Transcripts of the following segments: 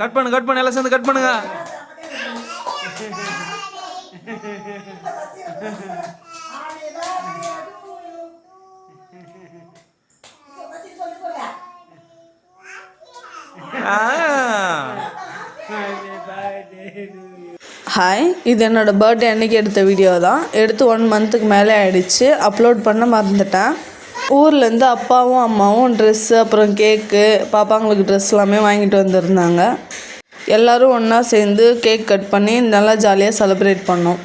Cut பண்ணு எல்லாம் சேர்ந்து கட் பண்ணுங்க. ஹாய், இது என்னோடய பர்த்டே அன்றைக்கி எடுத்த வீடியோ தான். எடுத்து 1 மந்த்துக்கு மேலே ஆகிடுச்சு. அப்லோட் பண்ண மறந்துட்டேன். ஊர்லேருந்து அப்பாவும் அம்மாவும் ட்ரெஸ்ஸு அப்புறம் கேக்கு பாப்பாங்களுக்கு ட்ரெஸ் எல்லாமே வாங்கிட்டு வந்திருந்தாங்க. எல்லோரும் ஒன்றா சேர்ந்து கேக் கட் பண்ணி நல்லா ஜாலியாக செலிப்ரேட் பண்ணோம்.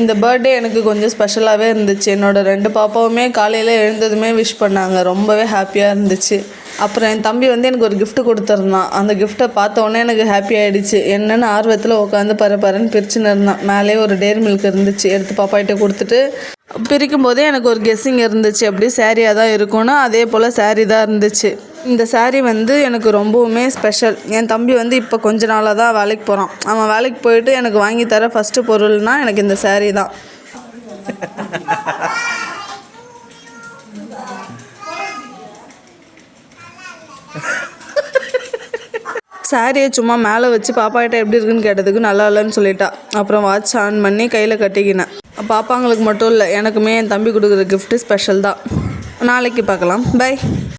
இந்த பர்த்டே எனக்கு கொஞ்சம் ஸ்பெஷலாகவே இருந்துச்சு. என்னோடய 2 பாப்பாவுமே காலையில் எழுந்ததுமே விஷ் பண்ணாங்க. ரொம்பவே ஹாப்பியாக இருந்துச்சு. அப்புறம் என் தம்பி எனக்கு ஒரு கிஃப்ட் கொடுத்துருந்தான். அந்த கிஃப்ட்டை பார்த்த உடனே எனக்கு ஹாப்பி ஆகிடுச்சு. என்னென்னு ஆர்வத்தில் உட்காந்து பரன்னு பிரிச்சுன்னு இருந்தான். மேலே ஒரு டேரி மில்க் இருந்துச்சு. எடுத்து பாப்பாகிட்ட கொடுத்துட்டு பிரிக்கும் போதே எனக்கு ஒரு கெஸ்ஸிங் இருந்துச்சு. அப்படி சாரியாக தான் இருக்கும்னு. அதே போல் சாரீ தான் இருந்துச்சு. இந்த சாரீ எனக்கு ரொம்பவுமே ஸ்பெஷல். என் தம்பி இப்போ கொஞ்ச நாளாக தான் வேலைக்கு போகிறான். அவன் வேலைக்கு போயிட்டு எனக்கு வாங்கி தர ஃபஸ்ட்டு பொருள்னால் எனக்கு இந்த சாரீ தான். சாரியை சும்மா மேலே வச்சு பாப்பாக்கிட்ட எப்படி இருக்குன்னு கேட்டதுக்கு நல்லா இல்லைன்னு சொல்லிட்டா. அப்புறம் வாட்ச் ஆன் பண்ணி கையில் கட்டிக்கினேன். பாப்பாங்களுக்கு மட்டும் இல்லை, எனக்குமே என் தம்பி கொடுக்குற கிஃப்ட்டு ஸ்பெஷல் தான். நாளைக்கு பார்க்கலாம். பை.